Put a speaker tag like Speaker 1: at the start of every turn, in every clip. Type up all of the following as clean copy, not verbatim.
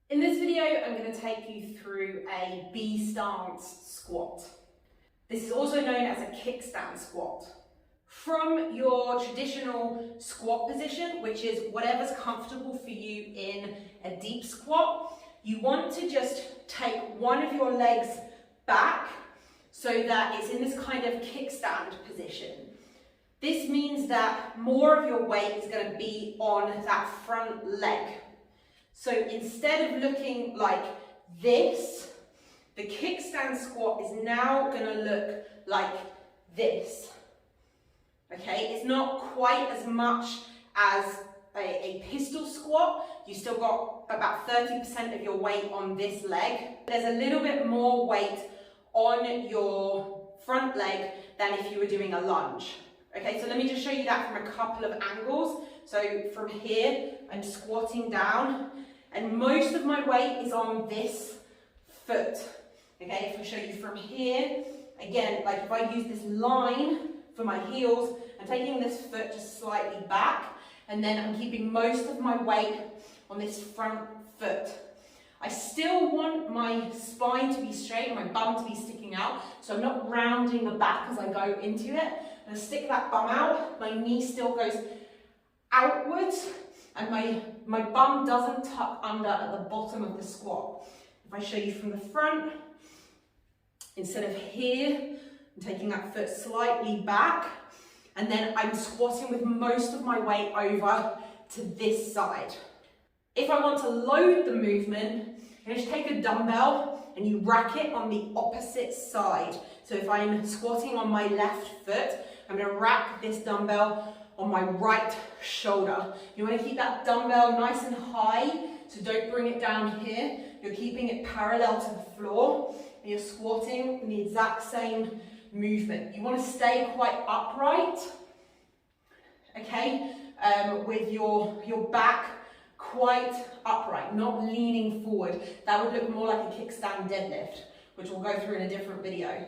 Speaker 1: In this video, I'm going to take you through a B stance squat. This is also known as a kickstand squat. From your traditional squat position, which is whatever's comfortable for you in a deep squat, you want to just take one of your legs back so that it's in this kind of kickstand position. This means that more of your weight is going to be on that front leg. So instead of looking like this, the kickstand squat is now going to look like this. Okay, it's not quite as much as a pistol squat. You still got about 30% of your weight on this leg. There's a little bit more weight on your front leg than if you were doing a lunge. Okay, so let me just show you that from a couple of angles. So from here, I'm squatting down, and most of my weight is on this foot. Okay, if I show you from here, again, like if I use this line for my heels, I'm taking this foot just slightly back, and then I'm keeping most of my weight on this front foot. I still want my spine to be straight and my bum to be sticking out, so I'm not rounding the back as I go into it. I'm going to stick that bum out, my knee still goes outwards, and my bum doesn't tuck under at the bottom of the squat. If I show you from the front, instead of here, I'm taking that foot slightly back, and then I'm squatting with most of my weight over to this side. If I want to load the movement, you just take a dumbbell and you rack it on the opposite side. So if I'm squatting on my left foot, I'm going to rack this dumbbell on my right shoulder. You want to keep that dumbbell nice and high, so don't bring it down here. You're keeping it parallel to the floor, and you're squatting in the exact same movement. You want to stay quite upright, okay, with your back quite upright, not leaning forward. That would look more like a kickstand deadlift, which we'll go through in a different video.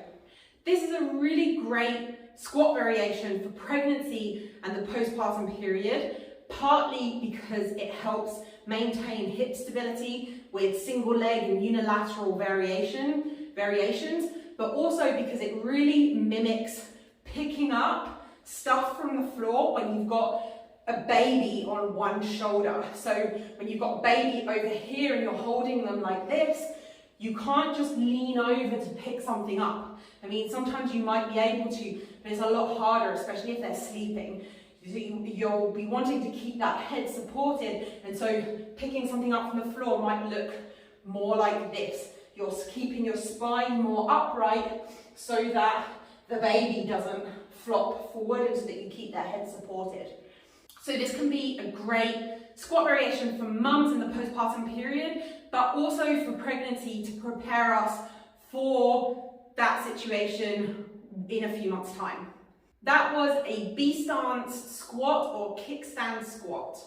Speaker 1: This is a really great squat variation for pregnancy and the postpartum period, partly because it helps maintain hip stability with single leg and unilateral variations, but also because it really mimics picking up stuff from the floor when you've got a baby on one shoulder. So when you've got a baby over here and you're holding them like this, you can't just lean over to pick something up. I mean, sometimes you might be able to, but it's a lot harder, especially if they're sleeping. You'll be wanting to keep that head supported, and so picking something up from the floor might look more like this. You're keeping your spine more upright so that the baby doesn't flop forward, and so that you keep their head supported. So this can be a great squat variation for mums in the postpartum period, but also for pregnancy to prepare us for that situation in a few months' time. That was a B stance squat or kickstand squat.